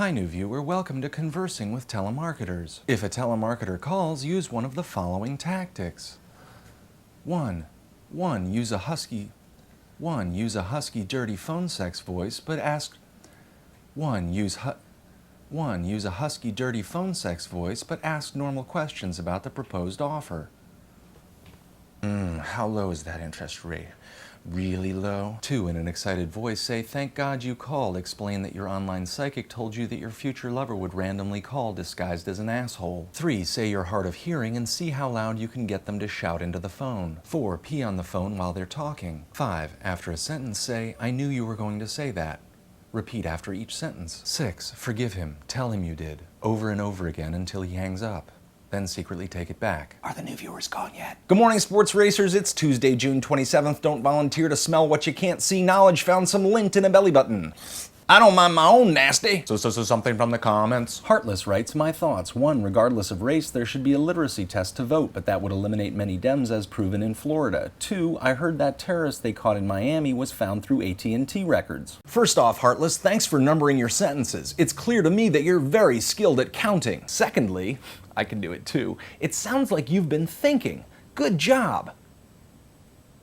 Hi new viewer, welcome to Conversing with Telemarketers. If a telemarketer calls, use one of the following tactics. 1. Use a husky dirty phone sex voice, but ask use a husky dirty phone sex voice, but ask normal questions about the proposed offer. How low is that interest rate? Really low? 2. In an excited voice, say, "Thank God you called." Explain that your online psychic told you that your future lover would randomly call disguised as an asshole. 3. Say you're hard of hearing and see how loud you can get them to shout into the phone. 4. Pee on the phone while they're talking. 5. After a sentence, say, "I knew you were going to say that." Repeat after each sentence. 6. Forgive him. Tell him you did. Over and over again until he hangs up. Then secretly take it back. Are the new viewers gone yet? Good morning, sports racers. It's Tuesday, June 27th. Don't volunteer to smell what you can't see. Knowledge found some lint in a belly button. I don't mind my own nasty. So something from the comments. Heartless writes, my thoughts. 1. Regardless of race, there should be a literacy test to vote, but that would eliminate many Dems as proven in Florida. 2. I heard that terrorist they caught in Miami was found through AT&T records. First off, Heartless, thanks for numbering your sentences. It's clear to me that you're very skilled at counting. Secondly, I can do it too. It sounds like you've been thinking. Good job.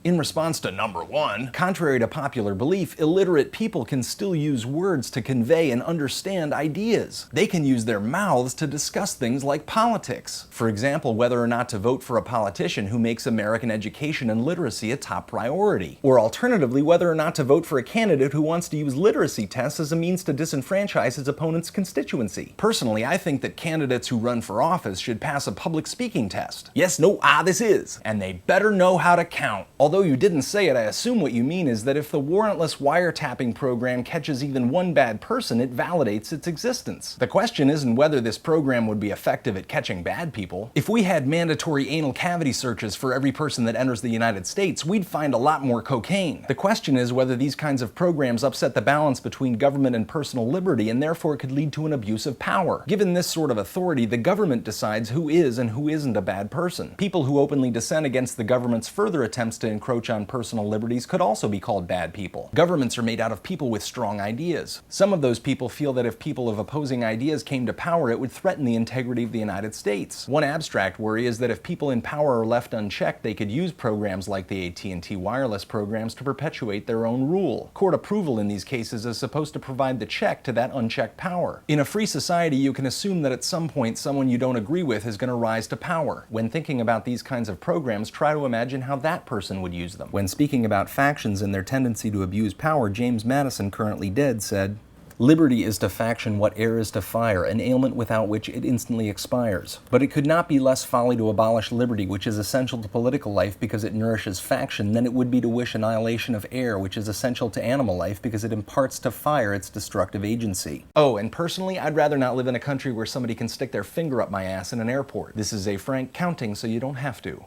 In response to number 1, contrary to popular belief, illiterate people can still use words to convey and understand ideas. They can use their mouths to discuss things like politics. For example, whether or not to vote for a politician who makes American education and literacy a top priority. Or alternatively, whether or not to vote for a candidate who wants to use literacy tests as a means to disenfranchise his opponent's constituency. Personally, I think that candidates who run for office should pass a public speaking test. Yes, no, this is. And they better know how to count. Although you didn't say it, I assume what you mean is that if the warrantless wiretapping program catches even one bad person, it validates its existence. The question isn't whether this program would be effective at catching bad people. If we had mandatory anal cavity searches for every person that enters the United States, we'd find a lot more cocaine. The question is whether these kinds of programs upset the balance between government and personal liberty and therefore could lead to an abuse of power. Given this sort of authority, the government decides who is and who isn't a bad person. People who openly dissent against the government's further attempts to encroach on personal liberties could also be called bad people. Governments are made out of people with strong ideas. Some of those people feel that if people of opposing ideas came to power, it would threaten the integrity of the United States. One abstract worry is that if people in power are left unchecked, they could use programs like the AT&T wireless programs to perpetuate their own rule. Court approval in these cases is supposed to provide the check to that unchecked power. In a free society, you can assume that at some point someone you don't agree with is going to rise to power. When thinking about these kinds of programs, try to imagine how that person would use them. When speaking about factions and their tendency to abuse power, James Madison, currently dead, said, "Liberty is to faction what air is to fire, an ailment without which it instantly expires. But it could not be less folly to abolish liberty, which is essential to political life because it nourishes faction, than it would be to wish annihilation of air, which is essential to animal life because it imparts to fire its destructive agency." Oh, and personally, I'd rather not live in a country where somebody can stick their finger up my ass in an airport. This is Zefrank counting so you don't have to.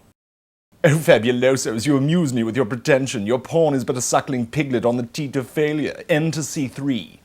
Oh, fabulosos, you amuse me with your pretension. Your pawn is but a suckling piglet on the teat of failure. Enter C3.